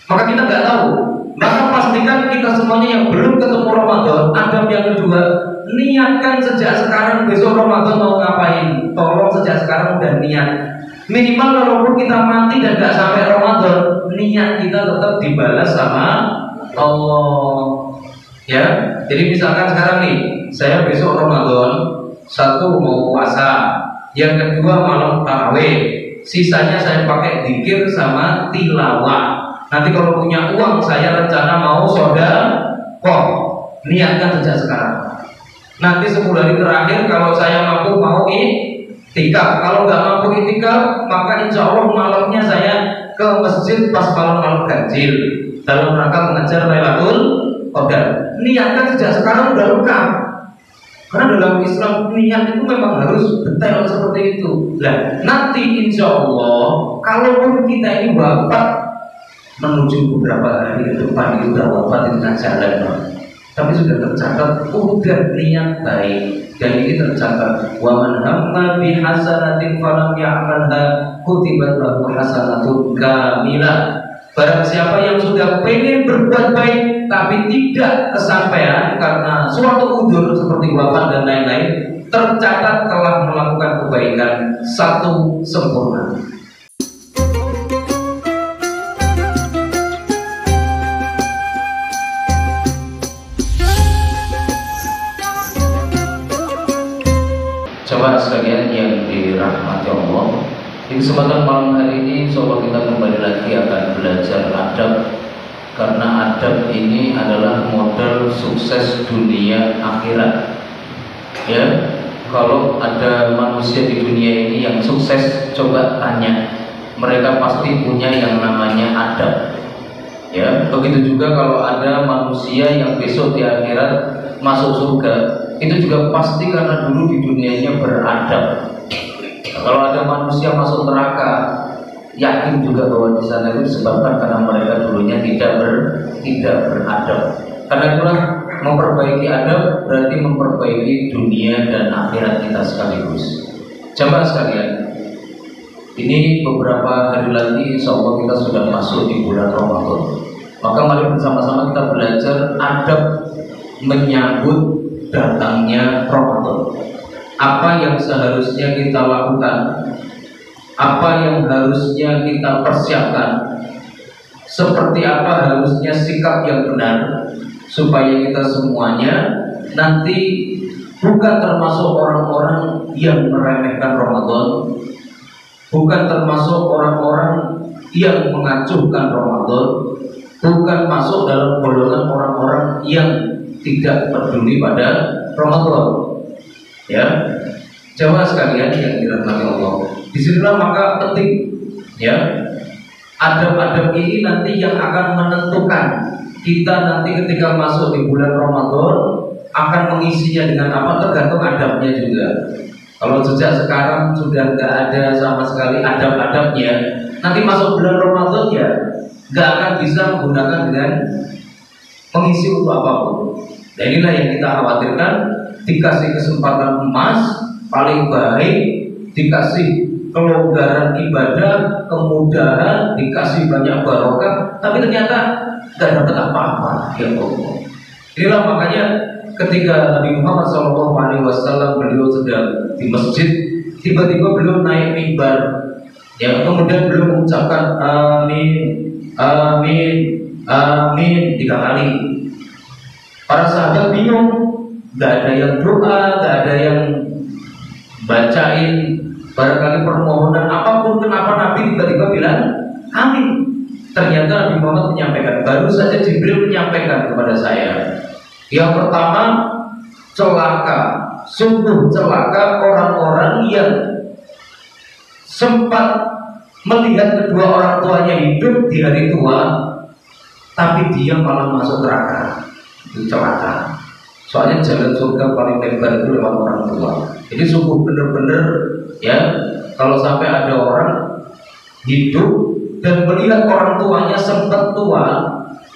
Maka kita nggak tahu. Maka pastikan kita semuanya yang belum ketemu Ramadan, adab yang kedua, niatkan sejak sekarang besok Ramadan mau ngapain. Tolong sejak sekarang udah niat. Minimal walaupun kita mati dan gak sampai Ramadan, niat kita tetap dibalas sama Allah. Ya, jadi misalkan sekarang nih, saya besok Ramadan, satu mau puasa, yang kedua malam tarawih, sisanya saya pakai dzikir sama tilawah. Nanti kalau punya uang, saya rencana mau sedekah. Niatkan sejak sekarang. Nanti 10 hari terakhir, kalau saya mampu mau iktikaf. Kalau nggak mampu iktikaf, maka insya Allah malamnya saya ke masjid pas malam-malam ganjil dalam rangka mengejar Lailatul Qadar. Niatkan sejak sekarang udah lengkap. Karena dalam Islam niat itu memang harus detail seperti itu. Nah, nanti insya Allah kalaupun kita ini wafat menuju beberapa hari ke depan itu udah wafat di tengah jalan, tapi sudah tercatat udah niat baik, dan ini tercatat wa man hamma bi hasanatin falam ya'malha kutibat lahu hasanatun kamilah. Barang siapa yang sudah pengen berbuat baik tapi tidak kesampaian karena suatu udzur seperti wafat dan lain-lain, tercatat telah melakukan kebaikan satu sempurna. Coba sekalian yang dirahmati Allah, di kesempatan malam hari ini insyaallah kita kembali lagi akan belajar adab. Karena adab ini adalah modal sukses dunia akhirat. Ya, kalau ada manusia di dunia ini yang sukses, coba tanya, mereka pasti punya yang namanya adab. Ya, begitu juga kalau ada manusia yang besok di akhirat masuk surga, itu juga pasti karena dulu di dunianya beradab. Kalau ada manusia masuk neraka, yakin juga bahwa di sana itu disebabkan karena mereka dulunya tidak beradab. Karena itulah memperbaiki adab berarti memperbaiki dunia dan akhirat kita sekaligus. Jamaah sekalian, ini beberapa hari lagi insya Allah kita sudah masuk di bulan Ramadan. Maka mari bersama-sama kita belajar adab menyambut datangnya Ramadan. Apa yang seharusnya kita lakukan, apa yang harusnya kita persiapkan, seperti apa harusnya sikap yang benar, supaya kita semuanya nanti bukan termasuk orang-orang yang meremehkan Ramadan, bukan termasuk orang-orang yang mengacuhkan Ramadan, bukan masuk dalam golongan orang-orang yang tidak peduli pada Ramadan. Ya, jamaah sekalian yang dirahmati Allah, disinilah maka penting ya, adab-adab ini nanti yang akan menentukan kita nanti ketika masuk di bulan Ramadan akan mengisinya dengan apa, tergantung adabnya juga. Kalau sejak sekarang sudah nggak ada sama sekali adab-adabnya, nanti masuk bulan Ramadan ya nggak akan bisa menggunakan dengan mengisi untuk apapun. Dan inilah yang kita khawatirkan, dikasih kesempatan emas paling baik, dikasih kelonggaran ibadah, kemudahan, dikasih banyak barokah, tapi ternyata tidak dapat apa-apa. Ya Allah. Inilah makanya ketika Nabi Muhammad SAW beliau sedang di masjid, tiba-tiba beliau naik mimbar, ya, kemudian beliau mengucapkan amin, amin, amin 3 kali. Para sahabat bingung, gak ada yang doa, gak ada yang bacain barangkali permohonan apapun. Kenapa Nabi tiba-tiba bilang amin? Ternyata Nabi Muhammad menyampaikan, baru saja Jibril menyampaikan kepada saya, yang pertama, celaka, sungguh celaka orang-orang yang sempat melihat kedua orang tuanya hidup di hari tua, tapi dia malah masuk neraka. Itu celaka. Soalnya jalan surga paling lebar itu lewat orang tua. Jadi sungguh benar-benar ya, kalau sampai ada orang hidup dan melihat orang tuanya sempat tua,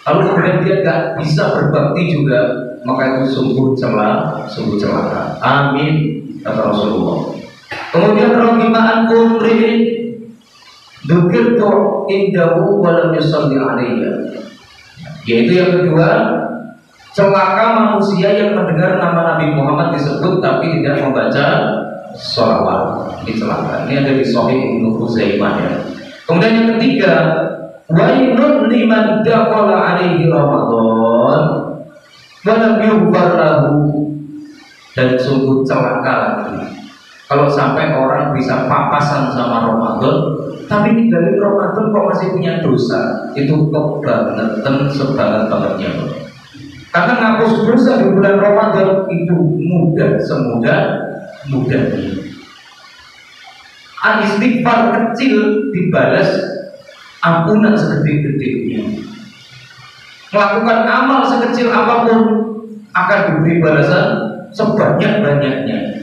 lalu kemudian dia tidak bisa berbakti juga, maka itu sungguh celaka. Amin, kata Rasulullah. Kemudian rohimah ankum ri'in, dzukirtu indahu wa lam yusalli alayya. Yaitu yang kedua, celaka manusia yang mendengar nama Nabi Muhammad disebut tapi tidak membaca sholawat. Ini celaka. Ini ada di Sahih Ibnu Khuzaimah ya. Kemudian yang ketiga, wailun liman dakhala alaihi Ramadan wa lam yughfar lahu. Dan sungguh celaka lagi kalau sampai orang bisa papasan sama Ramadan tapi ninggalin Ramadan kok masih punya dosa. Itu kebangetan sebanget-bangetnya. Karena ngapus dosa di bulan Ramadan itu mudah, semudah-mudahnya. Istighfar kecil dibalas ampunan segede-gedenya. Melakukan amal sekecil apapun akan diberi balasan sebanyak-banyaknya.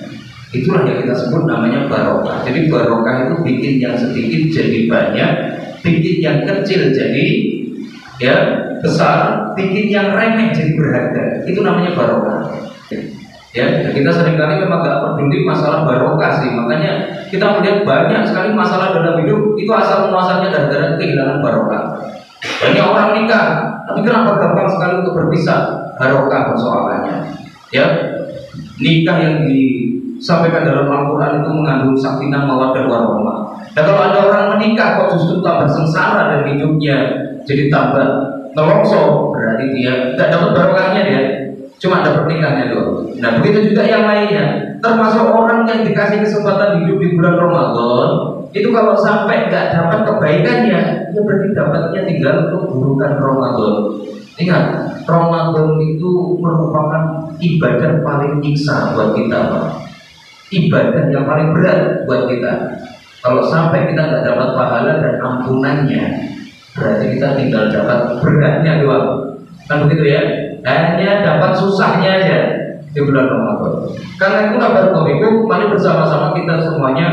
Itulah yang kita sebut namanya barokah. Jadi barokah itu bikin yang sedikit jadi banyak, bikin yang kecil jadi ya besar, bikin yang remeh jadi berharga. Itu namanya barokah. Ya, kita seringkali memang gak peduli masalah barokah sih. Makanya kita melihat banyak sekali masalah dalam hidup itu asal muasalnya gara-gara kehilangan barokah. Banyak orang nikah, tapi kenapa gampang sekali untuk berpisah? Barokah persoalannya. Ya, nikah yang disampaikan dalam Al-Quran itu mengandung sakinah mawaddah warahmah. Dan kalau ada orang menikah kok justru tambah sengsara dan hidupnya jadi tambah nelongso, berarti dia tidak dapat barokahnya, dia cuma dapat nikahnya doang. Nah begitu juga yang lainnya, termasuk orang yang dikasih kesempatan hidup di bulan Ramadan, itu kalau sampai nggak dapat kebaikannya, ya berarti dapatnya tinggal keburukan Ramadan. Ingat, Ramadan itu merupakan ibadah paling nyiksa buat kita, Pak. Ibadah yang paling berat buat kita. Kalau sampai kita nggak dapat pahala dan ampunannya, berarti kita tinggal dapat beratnya doang. Kan begitu ya? Hanya dapat susahnya aja di bulan Ramadan. Karena itulah barakallahu, mari bersama-sama kita semuanya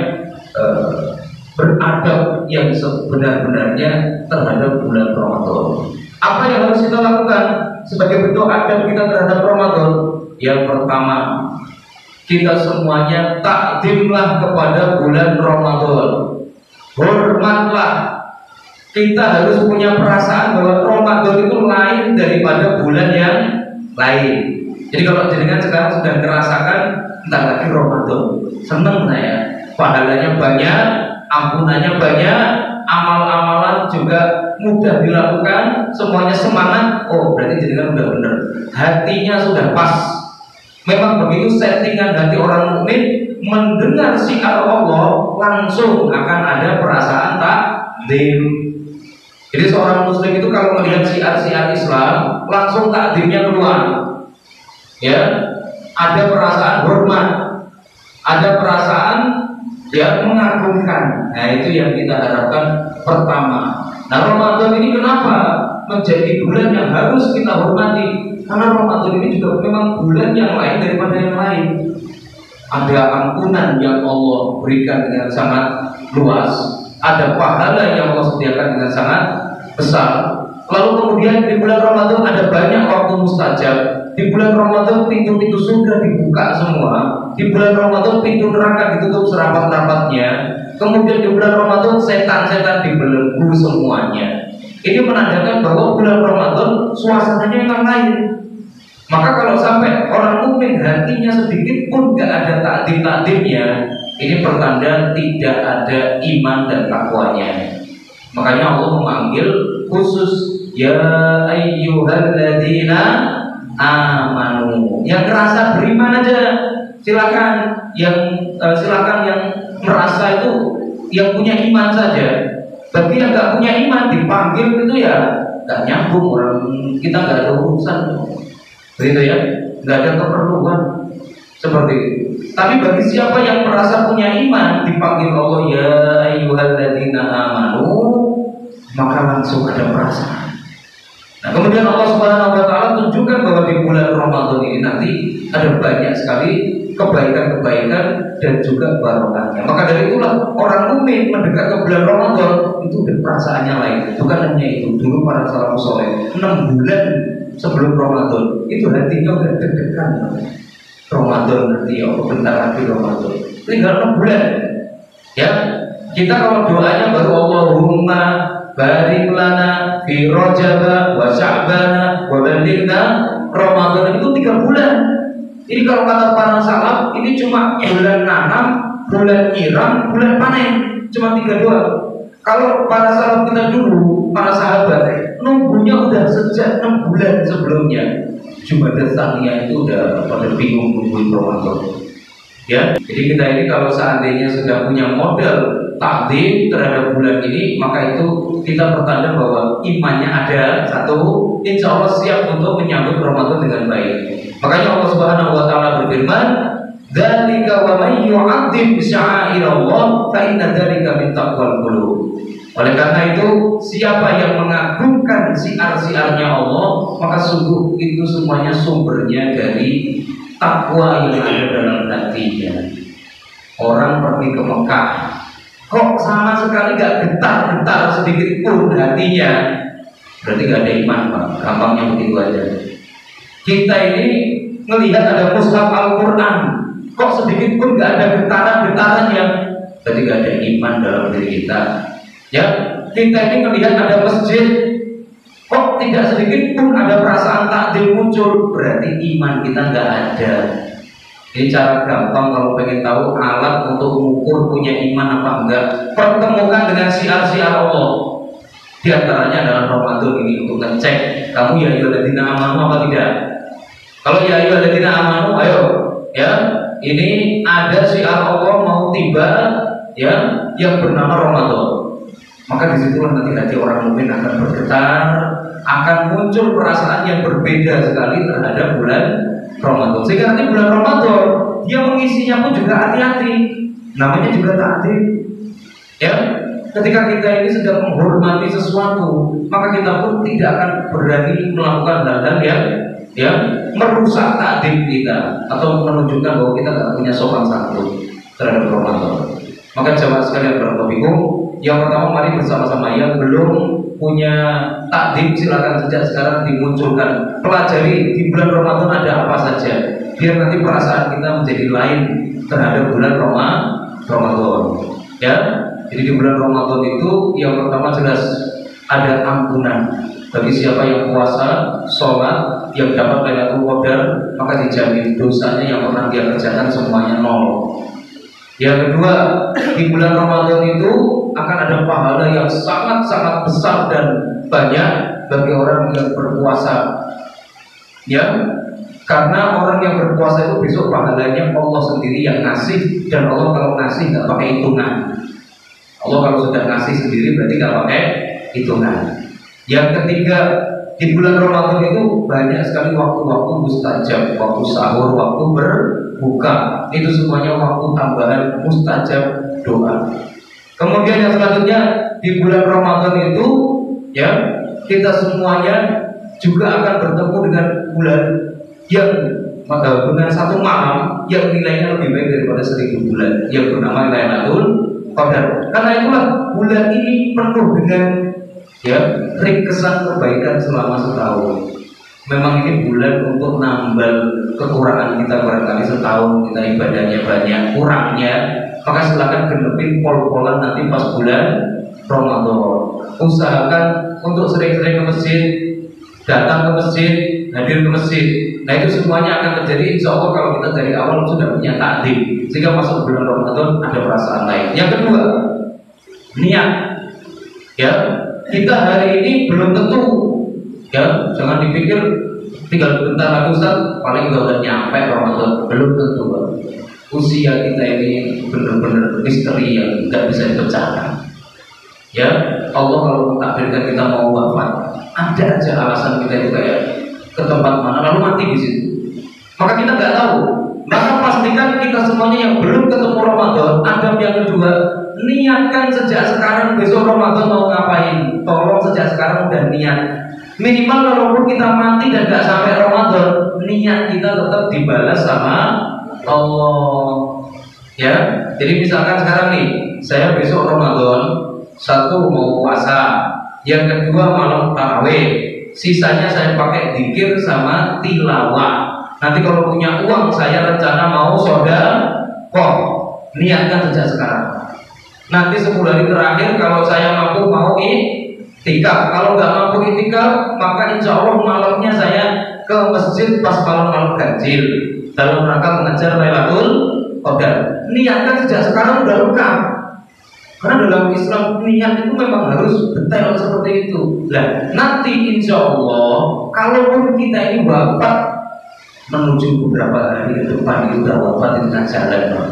beradab yang sebenar-benarnya terhadap bulan Ramadan. Apa yang harus kita lakukan sebagai bentuk adab kita terhadap Ramadan? Yang pertama, kita semuanya takdimlah kepada bulan Ramadan. Hormatlah. Kita harus punya perasaan bahwa Ramadan itu lain daripada bulan yang lain. Jadi kalau jenengan sekarang sudah merasakan entar lagi Ramadan, seneng saya, pahalanya banyak, ampunannya banyak, amal-amalan juga mudah dilakukan, semuanya semangat. Oh, berarti jenengan udah benar, hatinya sudah pas. Memang begitu settingan hati orang mukmin, mendengar syiar Allah langsung akan ada perasaan takdim. Jadi seorang muslim itu kalau melihat syiar-syiar Islam langsung takdimnya keluar. Ya, ada perasaan hormat, ada perasaan ya mengagumkan. Nah itu yang kita harapkan pertama. Nah Ramadan ini kenapa menjadi bulan yang harus kita hormati? Karena Ramadan ini juga memang bulan yang lain daripada yang lain. Ada ampunan yang Allah berikan dengan sangat luas, ada pahala yang Allah sediakan dengan sangat besar. Lalu kemudian di bulan Ramadan ada banyak waktu mustajab. Di bulan Ramadan pintu-pintu surga dibuka semua. Di bulan Ramadan pintu neraka ditutup serapat-rapatnya. Kemudian di bulan Ramadan setan-setan dibelenggu semuanya. Ini menandakan bahwa bulan Ramadan suasananya yang lain. Maka kalau sampai orang mukmin hatinya sedikit pun gak ada takdim-takdimnya, ini pertanda tidak ada iman dan takwanya. Makanya Allah memanggil khusus ya ayyuhalladzina amanu. Yang merasa beriman aja silakan, silakan yang merasa itu yang punya iman saja. Bagi yang nggak punya iman dipanggil itu ya nggak nyambung, orang kita nggak ada urusan, begitu ya, nggak ada keperluan seperti itu. Tapi bagi siapa yang merasa punya iman dipanggil Allah ya ayyuhalladzina amanu, maka langsung ada perasaan. Nah kemudian Allah Subhanahu wa Ta'ala tunjukkan bahwa di bulan Ramadan ini nanti ada banyak sekali kebaikan-kebaikan dan juga barokahnya. Maka dari itulah orang mukmin mendekat ke bulan Ramadan itu udah perasaannya lain. Bukan hanya itu, dulu para salafus saleh 6 bulan sebelum Ramadan itu hatinya udah deg-degan. Ramadan nanti ya, bentar lagi Ramadan. Tinggal 6 bulan, ya. Kita kalau doanya baru Allahumma barik lana fi Rajab wa Sya'ban wa balighna Ramadan, itu 3 bulan. Ini kalau kata para salaf, ini cuma bulan nanam, bulan nyiram, bulan panen, cuma 3 doang. Kalau para salaf kita dulu, para sahabat, nunggunya udah sejak 6 bulan sebelumnya. Jumadah Tsaniyah itu udah pada bingung nungguin Ramadan. Ya, jadi kita ini kalau seandainya sudah punya modal takdim terhadap bulan ini, maka itu kita pertanda bahwa imannya ada. Satu, insya Allah siap untuk menyambut Ramadan dengan baik. Makanya Allah Subhanahu wa Ta'ala berfirman, "Dzalika wa may yu'azzim sya'airallah fa inna dzalika min taqwal qulub." Oleh karena itu, siapa yang mengagungkan siar-siarnya Allah, maka sungguh itu semuanya sumbernya dari takwa yang ada dalam hatinya. Orang pergi ke Mekah, kok sama sekali gak getar-getar sedikit pun hatinya, berarti gak ada iman, Pak. Gampangnya begitu aja. Kita ini melihat ada mushaf Al-Quran, kok sedikit pun gak ada getaran-getarannya, berarti gak ada iman dalam diri kita. Ya, kita ini melihat ada masjid, kok tidak sedikit pun ada perasaan takdim muncul, berarti iman kita nggak ada. Ini cara gampang kalau pengen tahu alat untuk mengukur punya iman apa enggak. Pertemukan dengan siar-siar Allah. Di antaranya adalah Ramadan ini untuk ngecek kamu ya ayyuhalladzina amanu apa tidak. Kalau ya ayyuhalladzina amanu, ayo ya, ini ada siar Allah mau tiba ya yang bernama Ramadan. Maka disitulah nanti hati orang mukmin akan bergetar, akan muncul perasaan yang berbeda sekali terhadap bulan Ramadan. Sehingga nanti bulan Ramadan dia mengisinya pun juga hati-hati. Namanya juga takdim. Ya, ketika kita ini sedang menghormati sesuatu, maka kita pun tidak akan berani melakukan hal-hal yang merusak takdim kita atau menunjukkan bahwa kita tidak punya sopan santun terhadap Ramadan. Maka jamaah sekalian barakallahu, yang pertama mari bersama-sama yang belum punya takdim silakan sejak sekarang dimunculkan. Pelajari di bulan Ramadan ada apa saja, biar nanti perasaan kita menjadi lain terhadap bulan Ramadan. Ya, jadi di bulan Ramadan itu yang pertama jelas ada ampunan bagi siapa yang puasa, sholat, yang dapat Lailatul Qadar, maka dijamin dosanya yang pernah dia kerjakan semuanya 0. Yang kedua, di bulan Ramadan itu akan ada pahala yang sangat-sangat besar dan banyak bagi orang yang berpuasa. Ya, karena orang yang berpuasa itu besok pahalanya Allah sendiri yang ngasih, dan Allah kalau ngasih nggak pakai hitungan. Allah kalau sudah ngasih sendiri berarti nggak pakai hitungan. Yang ketiga, di bulan Ramadan itu banyak sekali waktu-waktu mustajab, waktu sahur, waktu berbuka, itu semuanya waktu tambahan mustajab doa. Kemudian yang selanjutnya di bulan Ramadan itu ya kita semuanya juga akan bertemu dengan bulan yang dengan satu malam yang nilainya lebih baik daripada 1000 bulan yang bernama Lailatul Qadar. Karena itulah bulan ini penuh dengan ya ringkesan kebaikan selama setahun. Memang ini bulan untuk nambal kekurangan kita, barangkali setahun kita ibadahnya banyak, kurangnya maka silakan genepin pol-polan nanti pas bulan Ramadan. Usahakan untuk sering-sering ke masjid, datang ke masjid, hadir ke masjid. Nah itu semuanya akan terjadi insya Allah kalau kita dari awal sudah punya takdim, sehingga masuk bulan Ramadan ada perasaan lain. Yang kedua, niat. Ya, kita hari ini belum tentu, ya jangan dipikir tinggal bentar lagi Ustaz paling udah nyampe Ramadan, belum tentu. Usia kita ini benar-benar misteri yang tidak bisa dipecahkan. Ya, Allah kalau mentakdirkan kita mau wafat, ada aja alasan kita itu kayak ke tempat mana lalu mati di situ. Maka kita nggak tahu. Maka pastikan kita semuanya yang belum ketemu Ramadan, adab yang kedua, niatkan sejak sekarang besok Ramadan mau ngapain. Tolong sejak sekarang udah niat. Minimal walaupun kita mati dan nggak sampai Ramadan, niat kita tetap dibalas sama Allah. Ya, jadi misalkan sekarang nih, saya besok Ramadan, satu mau puasa, yang kedua malam tarawih, sisanya saya pakai zikir sama tilawah. Nanti kalau punya uang saya rencana mau sedekah, niatkan sejak sekarang. Nanti 10 hari terakhir kalau saya mampu mau iktikaf. Kalau nggak mampu iktikaf, maka insya Allah malamnya saya ke masjid pas malam-malam ganjil dalam rangka mengajar Lailatul Qadar. Niatkan sejak sekarang udah lengkap. Karena dalam Islam niat itu memang harus detail seperti itu. Nah, nanti insya Allah kalaupun kita ini wafat menuju beberapa hari ke depan itu udah wafat di tengah jalan, Pak.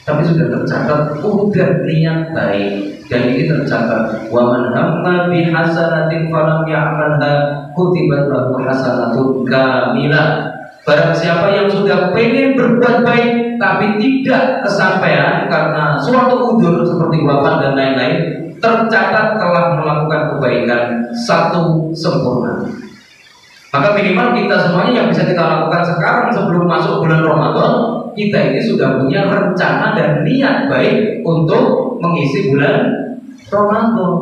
Tapi sudah tercatat udah niat baik dan ini tercatat wa man hamma bi hasanatin falam ya'malha kutibat lahu hasanatun kamilah. Barang siapa yang sudah pengen berbuat baik tapi tidak kesampaian karena suatu udzur seperti wafat dan lain-lain, tercatat telah melakukan kebaikan satu sempurna. Maka minimal kita semuanya yang bisa kita lakukan sekarang sebelum masuk bulan Ramadan, kita ini sudah punya rencana dan niat baik untuk mengisi bulan Ramadan.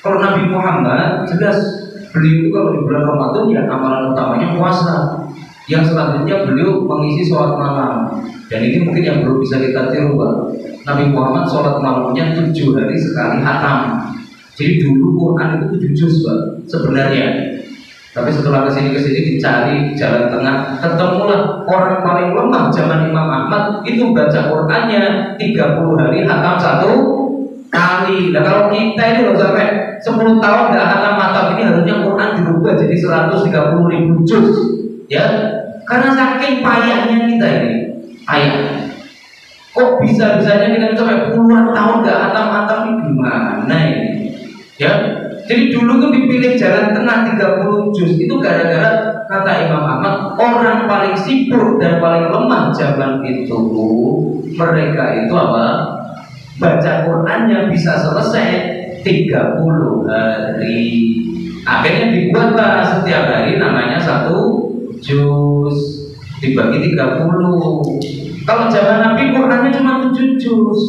Kalau Nabi Muhammad jelas beliau itu kalau di bulan Ramadan ya amalan utamanya puasa. Yang selanjutnya beliau mengisi sholat malam. Dan ini mungkin yang belum bisa kita tiru, Pak. Nabi Muhammad sholat malamnya 7 hari sekali khatam. Jadi dulu Quran itu 7 juz, Pak, sebenarnya. Tapi setelah kesini dicari jalan tengah, ketemulah orang paling lemah zaman Imam Ahmad itu baca Qurannya 30 hari khatam 1 kali. Nah kalau kita ini loh sampai 10 tahun nggak khatam ini harusnya Quran dirubah jadi 130.000 juz, ya. Karena saking payahnya kita ini, payah. Kok bisa-bisanya kita sampai puluhan tahun nggak khatam ini gimana ini, ya? Jadi dulu tuh dipilih jalan tengah 30 juz itu gara-gara kata Imam Ahmad orang paling sibuk dan paling lemah zaman itu mereka itu apa? Baca Qurannya bisa selesai 30 hari. Akhirnya dibuatlah setiap hari namanya 1 juz dibagi 30. Kalau zaman Nabi Qurannya cuma 7 juz,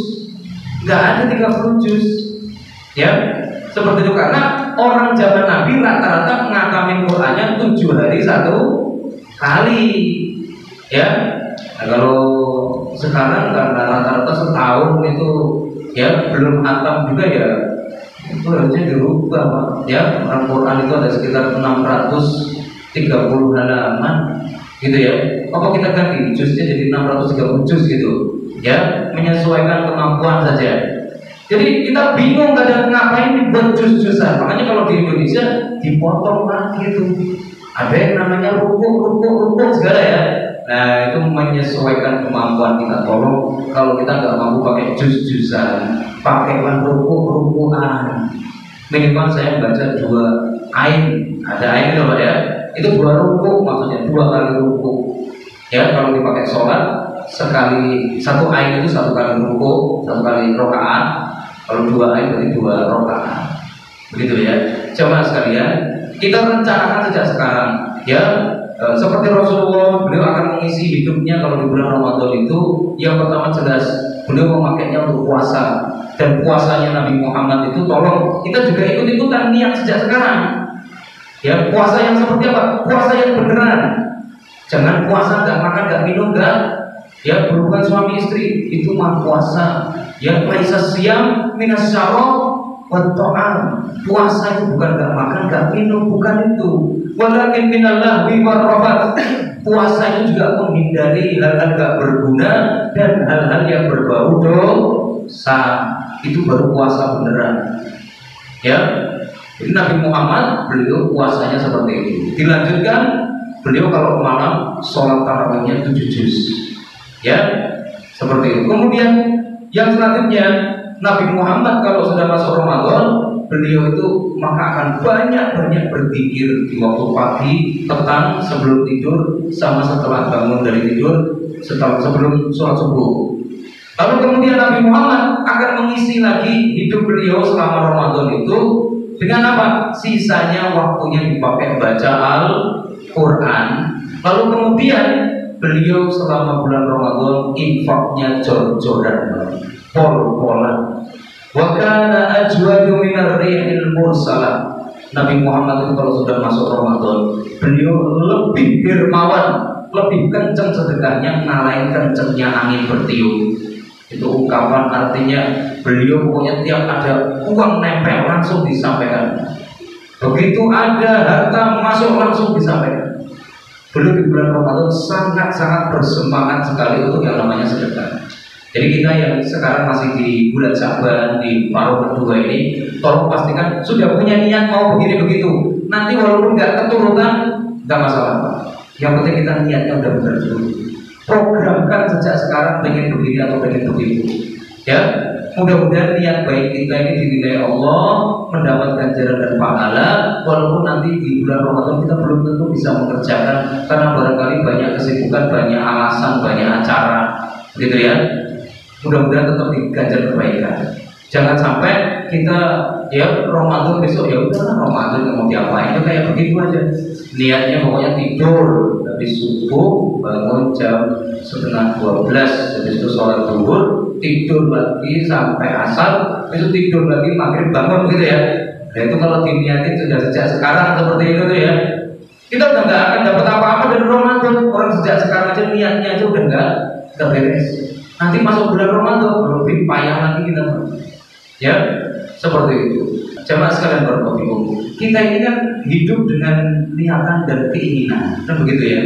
nggak ada 30 juz, ya. Seperti itu karena orang zaman Nabi rata-rata ngatamin Qurannya 7 hari 1 kali, ya. Nah, kalau sekarang karena rata-rata setahun itu ya belum khatam juga ya, itu harusnya dirubah, Pak. Ya, Al-Quran itu ada sekitar 630 halaman, gitu ya. Apa kita ganti juznya jadi 630 juz gitu, ya, menyesuaikan kemampuan saja. Jadi kita bingung kadang ngapain dibuat juz-juzan. Makanya kalau di Indonesia dipotong lagi itu. Ada yang namanya ruku segala ya. Nah itu menyesuaikan kemampuan kita. Tolong kalau kita nggak mampu pakai juz-juzan, pakailah ruku-rukuan. Minimal saya baca 2 ain. Ada ain itu Pak ya. Itu 2 ruku, maksudnya 2 kali ruku. Ya kalau dipakai sholat sekali 1 ain itu 1 kali ruku, 1 kali rokaat. Kalau 2 ain berarti 2 rokaat. Begitu ya. Coba sekalian kita rencanakan sejak sekarang, ya. Seperti Rasulullah, beliau akan mengisi hidupnya kalau di bulan Ramadan itu yang pertama jelas beliau memakainya untuk puasa. Dan puasanya Nabi Muhammad itu tolong kita juga ikut-ikutan niat sejak sekarang. Ya, puasa yang seperti apa? Puasa yang beneran. Jangan puasa nggak makan, nggak minum, nggak ya berhubungan suami istri, itu mah puasa. Ya, laisa siyam minas syarab wa ta'am. Puasa itu bukan nggak makan, nggak minum, bukan itu. Walakin minal lahwi war rafath. Puasa itu juga menghindari hal-hal nggak berguna dan hal-hal yang berbau dosa. Itu baru puasa beneran. Ya. Jadi Nabi Muhammad beliau puasanya seperti itu. Dilanjutkan beliau kalau malam sholat tarawihnya 7 juz. Ya, seperti itu. Kemudian yang selanjutnya Nabi Muhammad kalau sudah masuk Ramadan, beliau itu maka akan banyak berzikir di waktu pagi, petang, sebelum tidur, sama setelah bangun dari tidur, sebelum sholat subuh. Lalu kemudian Nabi Muhammad akan mengisi lagi hidup beliau selama Ramadan itu dengan apa? Sisanya waktunya dipakai baca Al-Quran. Lalu kemudian beliau selama bulan Ramadan infaknya jor-joran, pol-polan. Wa kana ajwadu minar rihil mursalah. Nabi Muhammad itu kalau sudah masuk Ramadan, beliau lebih dermawan, lebih kencang sedekahnya ngalahin kencangnya angin bertiup. Itu ungkapan artinya beliau pokoknya tiap ada uang nempel langsung disampaikan. Begitu ada harta masuk langsung disampaikan. Beliau di bulan Ramadan sangat-sangat bersemangat sekali untuk yang namanya sedekah. Jadi kita yang sekarang masih di bulan Sya'ban, di paruh kedua ini, tolong pastikan sudah punya niat mau begini begitu. Nanti walaupun nggak keturutan, nggak masalah. Yang penting kita niatnya udah benar dulu. Programkan sejak sekarang pengen begini atau pengen begitu. Ya, mudah-mudahan niat baik kita ini dinilai Allah, mendapat ganjaran dan pahala. Walaupun nanti di bulan Ramadan kita belum tentu bisa mengerjakan karena barangkali banyak kesibukan, banyak alasan, banyak acara, gitu ya. Mudah-mudahan tetap diganjar kebaikan. Jangan sampai kita ya Ramadan besok ya udah Ramadan nggak mau diapain, itu kayak begitu aja. Niatnya pokoknya tidur dari subuh bangun jam 11:30, habis itu sholat zuhur, tidur lagi sampai asar, itu tidur lagi maghrib bangun gitu ya. Nah itu kalau diniatin sudah sejak sekarang seperti itu tuh ya, kita udah nggak akan dapat apa-apa dari Ramadan. Orang sejak sekarang aja niatnya aja udah nggak beres. Nanti masuk bulan Ramadan lebih payah lagi kita, ya seperti itu. Jamaah sekalian berkomitmen, kita ini kan hidup dengan niatan dan keinginan, kan begitu ya.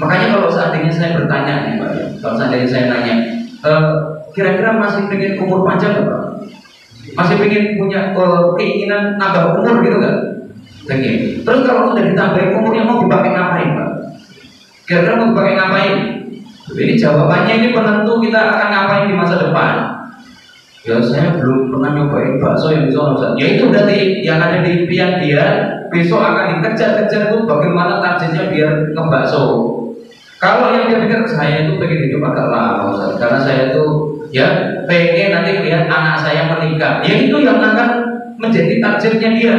Makanya kalau seandainya saya bertanya nih Pak, kalau seandainya saya nanya, kira-kira masih pengen umur panjang nggak Pak? Masih pengen punya keinginan nambah umur gitu nggak? Pengen. Terus kalau sudah ditambahin umurnya mau dipakai ngapain Pak? Kira-kira mau dipakai ngapain? Ini jawabannya ini penentu kita akan ngapain di masa depan. Ya saya belum pernah nyobain bakso yang bisa Ustaz. Ya itu berarti yang ada di impian dia besok akan dikejar-kejar tuh bagaimana targetnya biar ke bakso. Kalau yang dia pikir saya itu pengen hidup agak lama Ustaz, karena saya itu ya pengen nanti lihat anak saya menikah. Ya itu yang akan menjadi targetnya dia.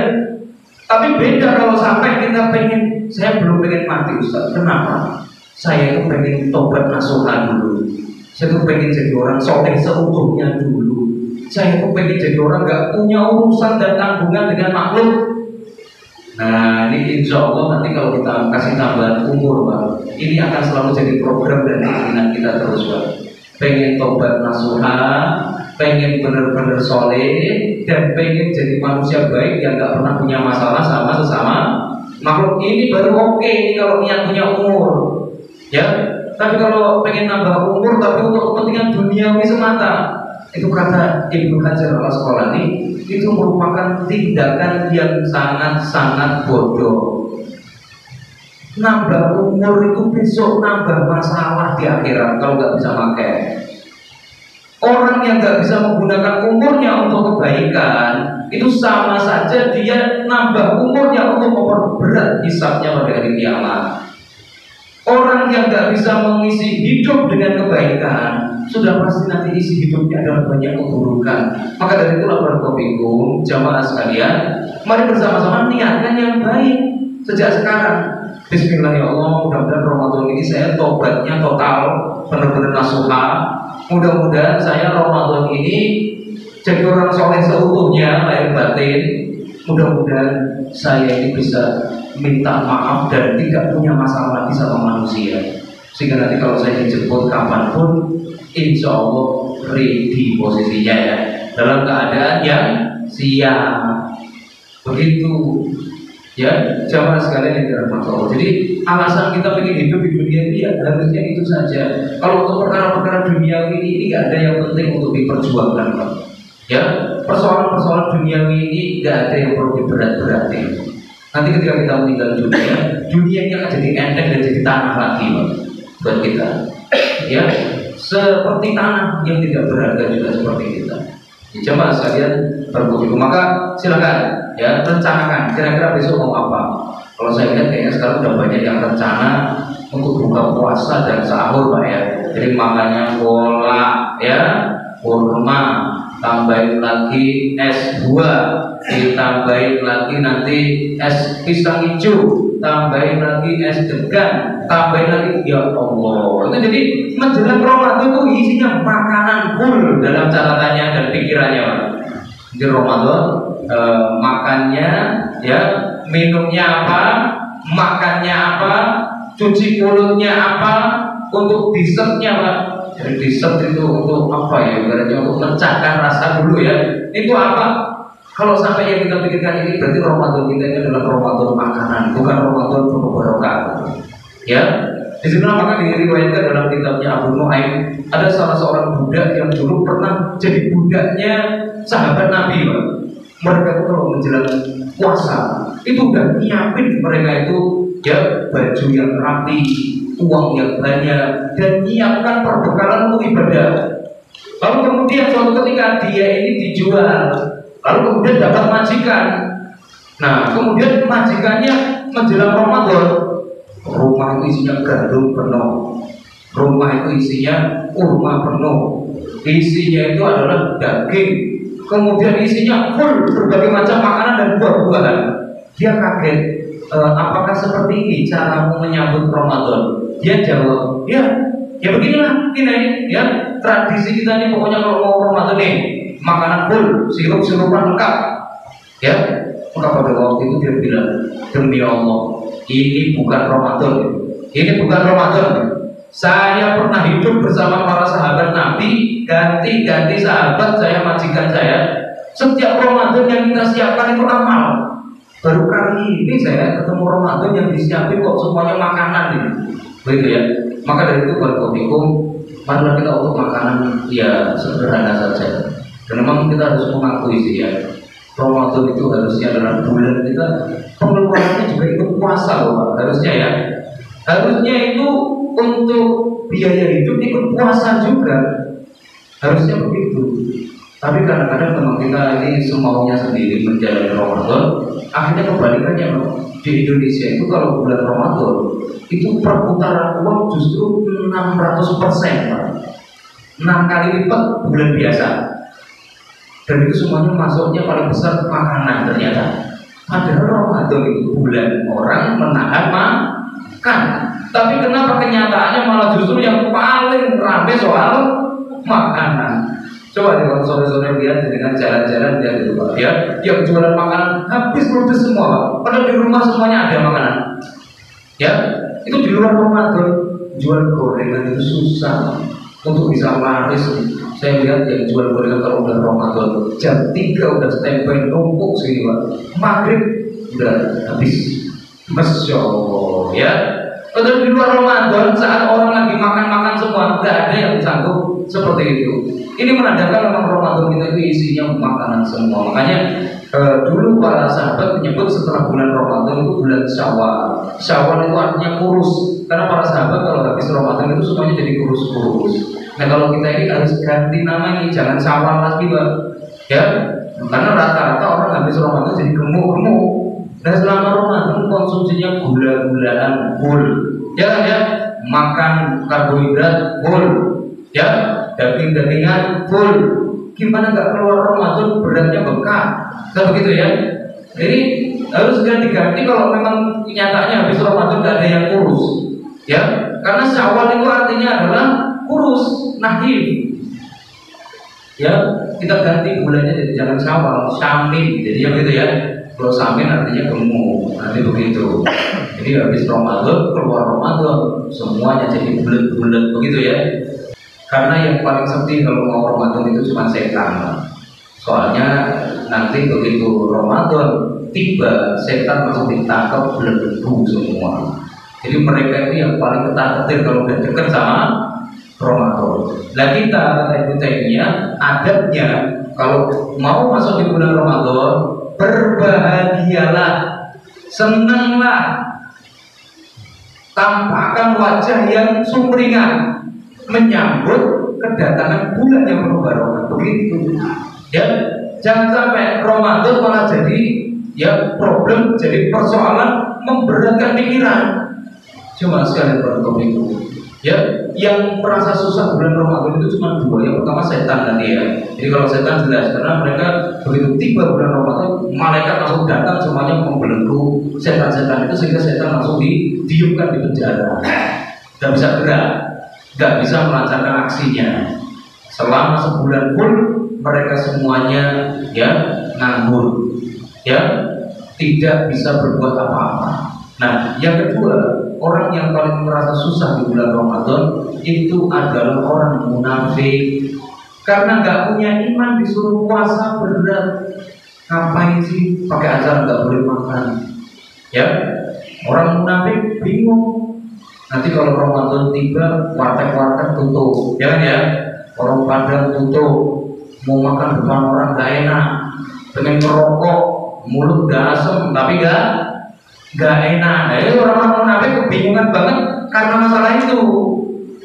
Tapi beda kalau sampai kita pengen, saya belum pengen mati Ustaz. Kenapa? Saya itu pengen tobat nasuhan dulu. Saya itu pengen jadi orang soleh seutuhnya dulu. Saya itu pengen jadi orang gak punya urusan dan tanggungan dengan makhluk. Nah ini insya Allah nanti kalau kita kasih tambahan umur Pak, ini akan selalu jadi program dan keinginan kita terus Pak. Pengen tobat nasuhan, pengen benar-benar soleh, dan pengen jadi manusia baik yang gak pernah punya masalah sama sesama makhluk. Ini baru oke ini kalau niat punya umur. Ya, tapi kalau pengen nambah umur tapi untuk kepentingan duniawi semata, itu kata Ibnu Hajar al-Asqalani, itu merupakan tindakan yang sangat-sangat bodoh. Nambah umur itu besok nambah masalah di akhirat kalau nggak bisa pakai. Orang yang nggak bisa menggunakan umurnya untuk kebaikan, itu sama saja dia nambah umurnya untuk memperberat hisabnya pada hari kiamat. Orang yang nggak bisa mengisi hidup dengan kebaikan, sudah pasti nanti isi hidupnya adalah banyak keburukan. Maka dari itulah berkomitmen jamaah sekalian, mari bersama-sama niatkan yang baik sejak sekarang. Bismillah ya Allah, mudah-mudahan Ramadan ini saya tobatnya total, benar-benar nasuha. Mudah-mudahan saya Ramadan ini jadi orang soleh seutuhnya lahir batin. Mudah-mudahan saya ini bisa minta maaf dan tidak punya masalah lagi sama manusia, sehingga nanti kalau saya dijemput kapanpun insya Allah ready posisinya ya, dalam keadaan yang siap. Begitu ya jamaah sekalian yang dirahmati Allah. Jadi alasan kita ingin hidup di dunia ini ya harusnya itu saja. Kalau untuk perkara-perkara duniawi ini nggak ada yang penting untuk diperjuangkan Pak. Ya, persoalan-persoalan duniawi ini nggak ada yang perlu diberat-beratin. Nanti ketika kita meninggal dunia, dunia ini akan jadi enteng dan jadi tanah lagi Pak, buat kita. Ya, seperti tanah yang tidak berharga juga seperti kita. Jamaah sekalian berkumpul, maka silakan ya rencanakan kira-kira besok mau apa. Kalau saya lihat kayaknya sekarang udah banyak yang rencana untuk buka puasa dan sahur Pak ya. Jadi makannya bola ya, kurma, tambahin lagi es buah, ditambahin lagi nanti es pisang hijau, tambahin lagi es degan, tambahin lagi ya Allah. Itu jadi menjelang Ramadan itu isinya makanan full dalam catatannya dan pikirannya Pak. Di Ramadan makannya ya, minumnya apa, makannya apa, cuci mulutnya apa, untuk dessertnya Pak. Jadi dessert itu untuk apa ya? Berarti untuk mencahkan rasa dulu ya. Itu apa? Kalau sampai yang kita pikirkan ini berarti Ramadan kita ini adalah Ramadan makanan, bukan Ramadan penuh barokah. Ya, di sini maka diriwayatkan dalam kitabnya Abu Nuaim ada salah seorang budak yang dulu pernah jadi budaknya sahabat Nabi, Pak. Mereka itu kalau menjelang puasa itu udah nyiapin mereka itu ya baju yang rapi, uang yang banyak, dan nyiapkan perbekalan untuk ibadah. Lalu kemudian suatu ketika dia ini dijual, lalu kemudian dapat majikan. Nah, kemudian majikannya menjelang Ramadan, rumah itu isinya gandum penuh, rumah itu isinya kurma penuh, isinya itu adalah daging, kemudian isinya full berbagai macam makanan dan buah-buahan. Dia kaget, apakah seperti ini caramu menyambut Ramadan? Dia jawab, ya beginilah ini ya tradisi kita ini. Pokoknya kalau mau Ramadan nih makanan full, sirup-sirupan lengkap. Ya, maka pada waktu itu dia bilang, demi Allah, ini bukan Ramadan. Ini bukan Ramadan. Saya pernah hidup bersama para sahabat Nabi, ganti-ganti sahabat saya, majikan saya. Setiap Ramadan yang kita siapkan itu amal. Baru kali ini saya ketemu Ramadan yang disiapin kok semuanya makanan ini. Begitu ya. Maka dari itu barakallahu, marilah kita untuk makanan ya sederhana saja. Dan memang kita harus mengakui sih ya, Ramadan itu harusnya adalah bulan kita pengeluarannya juga ikut puasa loh Pak. Harusnya ya, harusnya itu untuk biaya hidup ikut puasa juga. Harusnya begitu. Tapi kadang-kadang memang kita ini semaunya sendiri menjalani Ramadan. Akhirnya kebalikannya di Indonesia itu kalau bulan Ramadan itu perputaran uang justru 600%, Pak. 6 kali lipat bulan biasa. Dan itu semuanya masuknya paling besar makanan ternyata. Padahal Ramadan itu bulan orang menahan makan. Tapi kenapa kenyataannya malah justru yang paling ramai soal makanan? Coba deh kalau sore-sore lihat dengan jalan-jalan dia gitu Pak. Ya, yang jualan makanan habis ludes semua Pak. Padahal di rumah semuanya ada makanan. Ya, itu di luar Ramadan jual gorengan itu susah untuk bisa laris. Saya lihat yang jual gorengan kalau udah Ramadan jam 3 udah standby numpuk sini Pak. Maghrib udah habis. Masya Allah ya. Padahal di luar Ramadan saat orang lagi makan-makan semua, nggak ada yang sanggup seperti itu. Ini menandakan memang Ramadan kita itu isinya makanan semua. Makanya dulu para sahabat menyebut setelah bulan Ramadan itu bulan Syawal. Syawal itu artinya kurus, karena para sahabat kalau habis Ramadan itu semuanya jadi kurus-kurus. Nah kalau kita ini harus ganti nama ini, jangan Syawal lagi Pak. Ya, karena rata-rata orang habis Ramadan jadi gemuk-gemuk. Dan selama Ramadan konsumsinya gula-gulaan full, ya, makan karbohidrat full, ya, daging-dagingan full. Gimana nggak keluar Ramadan beratnya bengkak? Kan begitu ya. Jadi harus segera diganti kalau memang kenyataannya habis Ramadan nggak ada yang kurus, ya. Karena Syawal itu artinya adalah kurus, nahif. Ya, kita ganti bulannya jadi jangan Syawal, Syamin. Jadi ya gitu ya. Kalau Samin artinya gemuk, nanti begitu. Jadi habis Ramadan, keluar Ramadan, semuanya jadi bulat-bulat begitu ya. Karena yang paling sepi kalau mau Ramadan itu cuma setan. Soalnya nanti begitu Ramadan tiba, setan langsung ditangkap belenggu semua. Jadi mereka itu yang paling ketar-ketir kalau udah dekat sama Ramadan. Nah kita kata Ibu Taimiyah, adabnya kalau mau masuk di bulan Ramadan, berbahagialah, senanglah, tampakkan wajah yang sumringah menyambut kedatangan bulan yang penuh barokah. Begitu ya, jangan sampai Ramadan malah jadi ya problem, jadi persoalan memberatkan pikiran. Cuma sekali berikut itu ya, yang merasa susah bulan Ramadan itu cuma dua. Yang pertama setan tadi ya. Jadi kalau setan jelas, karena mereka begitu tiba bulan Ramadan, malaikat langsung datang semuanya membelenggu setan-setan itu, sehingga setan langsung didiamkan di penjara. Gak bisa gerak, gak bisa melancarkan aksinya. Selama sebulan pun mereka semuanya ya nganggur, ya tidak bisa berbuat apa-apa. Nah, yang kedua, orang yang paling merasa susah di bulan Ramadan itu adalah orang munafik. Karena nggak punya iman disuruh puasa berat. Ngapain sih pakai acara nggak boleh makan? Ya, orang munafik bingung. Nanti kalau Ramadan tiba, warteg-warteg tutup, ya kan ya? Orang Padang tutup, mau makan depan orang nggak enak, pengen merokok, mulut udah asem, tapi nggak enak. Jadi orang-orang munafik kebingungan banget karena masalah itu.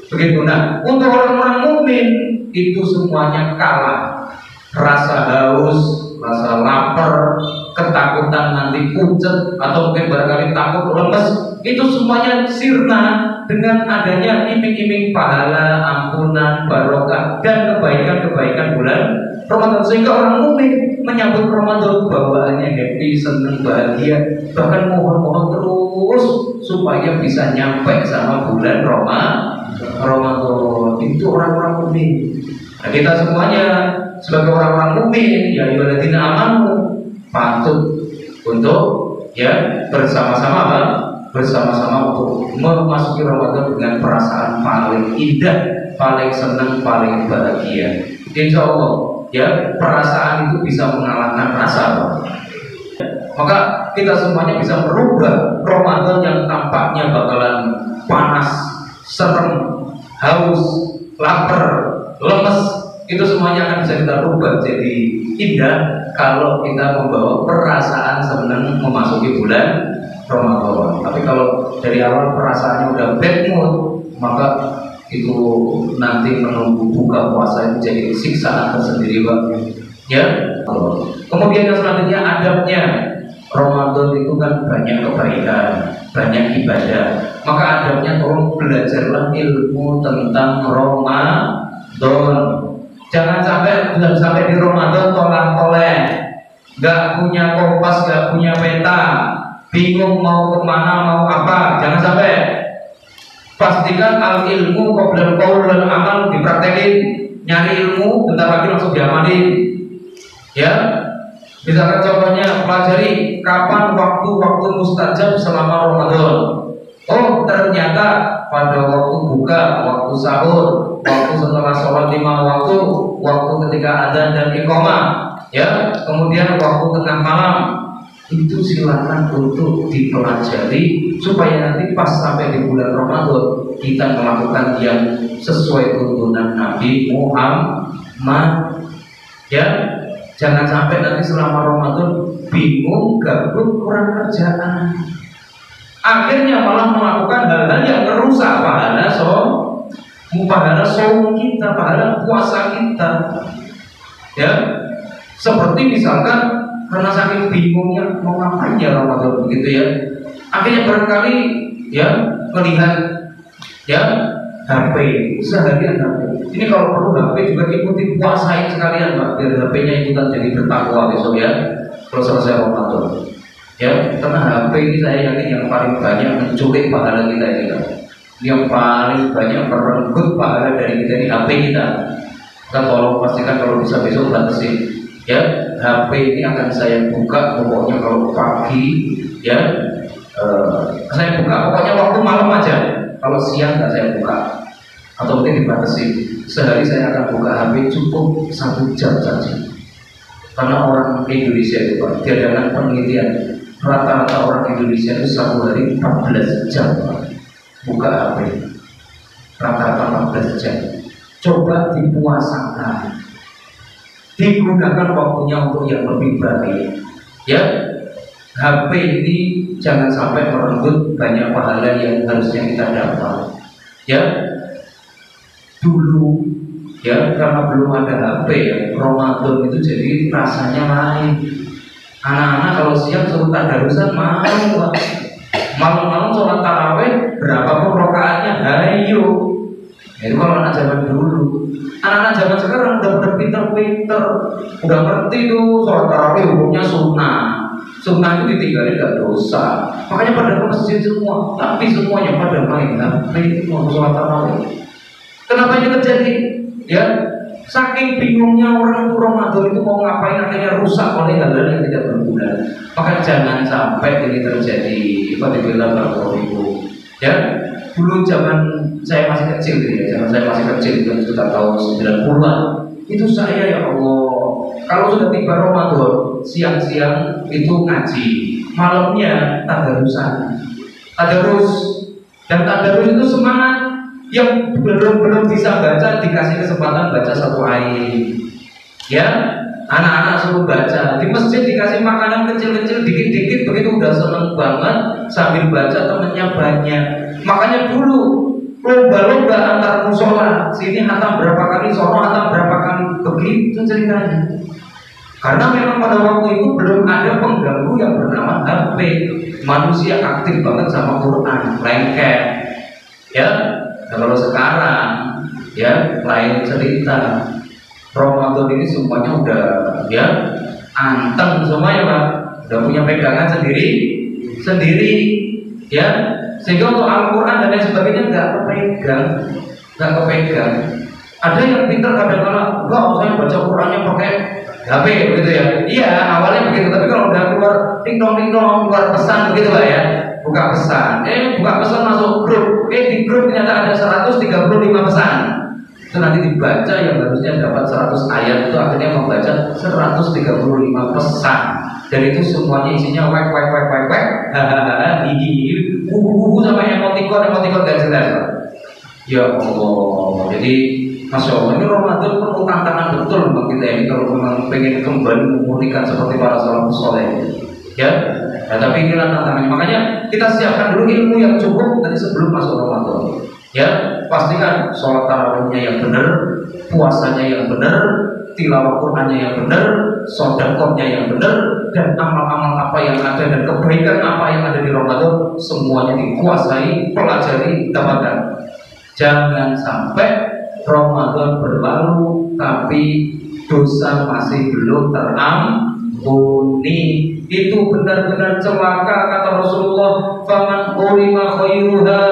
Begitu. Nah, untuk orang-orang mukmin itu semuanya kalah. Rasa haus, rasa lapar, ketakutan nanti pucet atau mungkin barangkali takut lemes, itu semuanya sirna dengan adanya iming-iming pahala, ampunan, barokah dan kebaikan-kebaikan bulan Ramadan. Sehingga orang mukmin menyambut Ramadan bawaannya happy, senang, bahagia, bahkan mohon-mohon terus supaya bisa nyampe sama bulan Ramadan. Itu orang-orang mukmin. Nah, kita semuanya sebagai orang-orang mukmin, ya ayyuhalladzina amanu, patut untuk ya bersama-sama apa? Bersama-sama untuk memasuki Ramadan dengan perasaan paling indah, paling senang, paling bahagia. Insya Allah, ya perasaan itu bisa mengalahkan rasa. Maka kita semuanya bisa merubah Ramadan yang tampaknya bakalan panas, serem, haus, lapar, lemes, itu semuanya akan bisa kita rubah jadi indah kalau kita membawa perasaan senang memasuki bulan Ramadan. Tapi kalau dari awal perasaannya udah bad mood, maka itu nanti menunggu buka puasa itu jadi siksaan tersendiri, Pak. Ya. Kemudian yang selanjutnya adabnya. Ramadan itu kan banyak kebaikan, banyak ibadah. Maka adabnya tolong belajarlah ilmu tentang Ramadan. Jangan sampai di Ramadan tolak-toleh, nggak punya kompas, nggak punya peta, bingung mau kemana, mau apa. Jangan sampai. Pastikan al ilmu qoblal qaul wal amal dipraktekin. Nyari ilmu, bentar lagi langsung diamalin. Ya, misalkan contohnya pelajari kapan waktu-waktu mustajab selama Ramadan. Oh, ternyata pada waktu buka, waktu sahur, waktu setelah sholat 5 waktu, waktu ketika adzan dan iqamah, ya, kemudian waktu tengah malam. Itu silakan untuk dipelajari supaya nanti pas sampai di bulan Ramadan kita melakukan yang sesuai tuntunan Nabi Muhammad. Ya, jangan sampai nanti selama Ramadan bingung, gabut, kurang kerjaan. Akhirnya malah melakukan hal-hal yang merusak pahala saum kita, pahala puasa kita. Ya, seperti misalkan karena saking bingungnya mau ngapain ya Ramadan begitu ya, akhirnya barangkali ya melihat ya HP seharian HP. Ini kalau perlu HP juga ikuti puasain sekalian, Pak, biar HP-nya ikutan jadi bertakwa besok ya kalau selesai Ramadan. Ya, karena HP ini saya yakin yang paling banyak menculik pahala kita ini, kan? Yang paling banyak merenggut pahala dari kita ini HP kita. Kita tolong pastikan kalau bisa besok batasin. Ya, HP ini akan saya buka pokoknya kalau pagi, ya, saya buka pokoknya waktu malam aja. Kalau siang nggak saya buka, atau mungkin dibatasi. Sehari saya akan buka HP cukup 1 jam saja. Karena orang Indonesia itu, Pak, diadakan penelitian, rata-rata orang Indonesia itu 1 hari 14 jam Pak, buka HP. Rata-rata 14 jam. Coba dipuasakan. Digunakan waktunya untuk yang lebih baik. Ya, HP ini jangan sampai merenggut banyak pahala yang harusnya kita dapat. Ya, dulu ya karena belum ada HP ya, Ramadan itu jadi rasanya lain. Anak-anak kalau siang suruh tadarusan mau, Pak. Malam-malam sholat tarawih berapapun rakaatnya, hayo. Itu kalau anak zaman dulu. Anak-anak zaman sekarang udah pinter-pinter, udah ngerti tuh sholat tarawih hukumnya sunnah. Sunnah itu ditinggalin gak dosa. Makanya pada ke masjid semua, tapi semuanya pada main HP mau sholat tarawih. Kenapa ini terjadi? Ya, saking bingungnya orang itu Ramadan itu mau ngapain, akhirnya rusak oleh hal-hal yang tidak berguna. Maka jangan sampai ini terjadi. Ibu dibilang Bapak Ibu, Ya, dulu zaman saya masih kecil gitu ya, zaman saya masih kecil itu sekitar tahun 90-an. Itu saya ya Allah, kalau sudah tiba Ramadan, siang-siang itu ngaji, malamnya tadarus. Dan tadarus itu semangat yang belum bisa baca dikasih kesempatan baca satu ayat. Ya, anak-anak suruh baca di masjid, dikasih makanan kecil-kecil dikit-dikit, begitu udah seneng banget sambil baca, temennya banyak. Makanya dulu lomba-lomba antar musola, sini hantam berapa kali, sono hantam berapa kali, begitu ceritanya. Karena memang pada waktu itu belum ada pengganggu yang bernama HP. Manusia aktif banget sama Quran, lengket. Ya, nah kalau sekarang ya lain cerita. Ramadan ini semuanya udah ya anteng semua ya Pak, udah punya pegangan sendiri ya, sehingga untuk Al-Quran dan lain sebagainya nggak kepegang. Ada yang pintar kadang-kadang enggak, saya baca Qurannya pakai HP begitu ya. Iya, awalnya begitu, tapi kalau udah keluar ting-tong keluar pesan begitu Pak ya, buka pesan masuk grup, di grup ternyata ada 135 pesan. Itu nanti dibaca, yang harusnya dapat 100 ayat itu akhirnya membaca 135 pesan. Dan itu semuanya isinya wek gigi sama emotikon gak jelas. Ya Allah, jadi Masya Allah, ini Ramadan perlu tantangan betul bagi kita ini kalau memang pengen kembali memurnikan seperti para salafus saleh. Ya, nah, tapi inilah tantangannya. Makanya kita siapkan dulu ilmu yang cukup dari sebelum masuk Ramadan. Ya, pastikan sholat tarawihnya yang benar, puasanya yang benar, tilawah Qur'annya yang benar, sedekahnya yang benar, dan amal-amal apa yang ada dan kebaikan apa yang ada di Ramadan semuanya dikuasai, pelajari, dapatkan. Jangan sampai Ramadan berlalu tapi dosa masih belum terampuni. Itu benar-benar celaka, kata Rasulullah, faman urima khairuha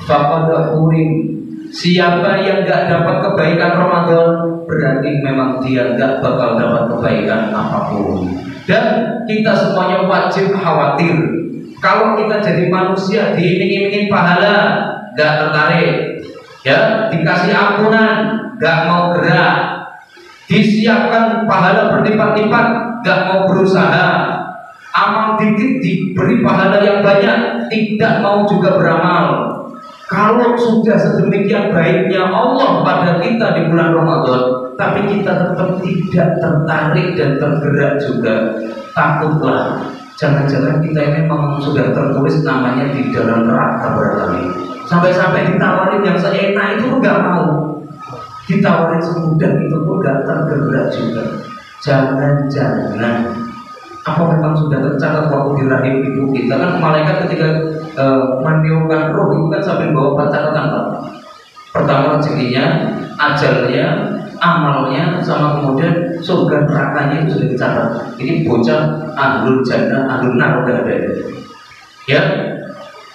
faqad urim. Siapa yang gak dapat kebaikan Ramadan berarti memang dia gak bakal dapat kebaikan apapun. Dan kita semuanya wajib khawatir kalau kita jadi manusia diiming-imingin pahala gak tertarik, ya, dikasih ampunan gak mau gerak, disiapkan pahala berlipat-lipat gak mau berusaha, amal dikit diberi pahala yang banyak tidak mau juga beramal. Kalau sudah sedemikian baiknya Allah pada kita di bulan Ramadan, tapi kita tetap tidak tertarik dan tergerak juga, takutlah jangan-jangan kita ini memang sudah tertulis namanya di dalam neraka barangkali. Sampai-sampai ditawarin yang seenak itu pun nggak mau, ditawarin semudah itu pun nggak tergerak juga. Jangan-jangan apa memang sudah tercatat waktu di rahim ibu kita? Kan malaikat ketika meniupkan roh itu kan sambil bawa catatan Pak. Pertama rezekinya, ajalnya, amalnya, sama kemudian surga nerakanya itu sudah dicatat. Ini bocah ahlul jannah, ahlul nar udah ada. Ya,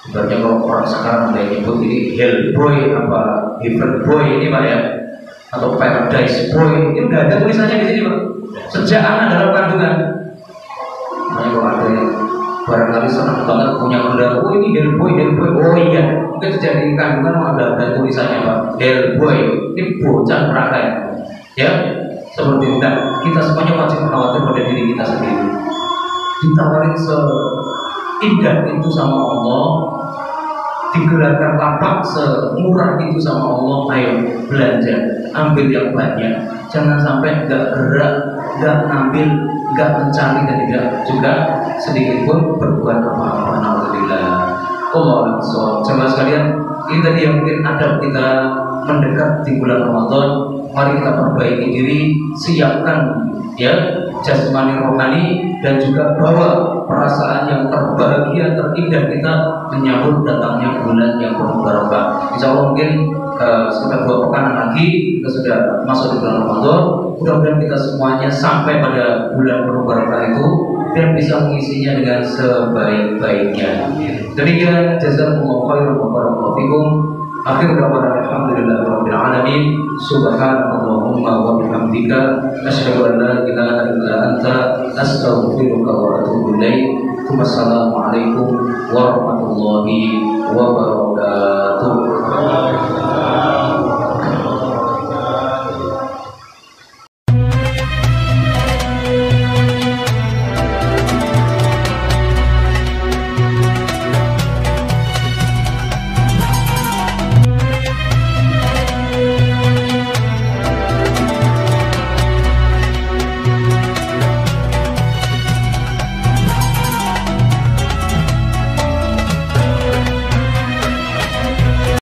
ibaratnya kalau orang sekarang ada yang nyebut ini hellboy apa heaven boy ini Pak ya, atau paradise boy, ini udah ada tulisannya di sini Pak. Sejak anak dalam kandungan. Makanya kalau ada yang barangkali senang banget punya kendara, oh ini hellboy, oh iya, mungkin sejak di kandungan ada tulisannya Pak, hellboy, ini bocah neraka ya. Seperti itu, kita semuanya wajib khawatir pada diri kita sendiri. Ditawarin seindah itu sama Allah, digelarkan lapak semurah itu sama Allah, ayo belanja, ambil yang banyak, jangan sampai nggak gerak, nggak ngambil, nggak mencari dan tidak juga sedikit pun berbuat apa-apa. Alhamdulillah. Allah SWT. Jemaah sekalian, ini tadi yang mungkin adab kita mendekat di bulan Ramadan. Mari kita perbaiki diri, siapkan ya jasmani rohani dan juga bawa perasaan yang terbahagia, terindah kita menyambut datangnya bulan yang penuh barokah. Insya Allah mungkin sekitar 2 pekan lagi kita sudah masuk di bulan Ramadan. Mudah-mudahan kita semuanya sampai pada bulan penuh barokah itu dan bisa mengisinya dengan sebaik-baiknya. Demikian jazakumullahu khairan wa barakallahu fikum. Akhir da'wana alhamdulillahirabbil alamin. Subhanallahumma wa bihamdika asyhadu an la ilaha illa anta astaghfiruka wa atubu ilaik. Wassalamualaikum warahmatullahi wabarakatuh.